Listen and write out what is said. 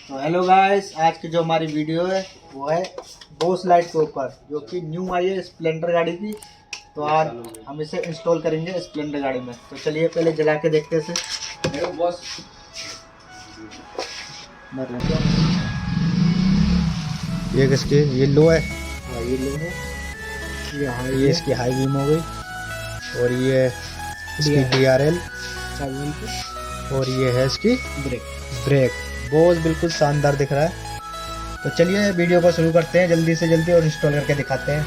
तो hello guys, आज की जो हमारी वीडियो है वो है बॉस लाइट के ऊपर, जो कि न्यू आई है स्प्लेंडर गाड़ी की। तो आज हम इसे इंस्टॉल करेंगे स्प्लेंडर गाड़ी में। तो चलिए पहले जला के देखते हैं इसे। बॉस ये किसकी ये लो है, हाँ, ये लो है, ये इसकी हाई बीम हो गई और ये इसकी DRL और ये है इसकी ब्रेक। बहुत बिल्कुल शानदार दिख रहा है। तो चलिए वीडियो को शुरू करते हैं जल्दी से जल्दी और इंस्टॉल करके दिखाते हैं।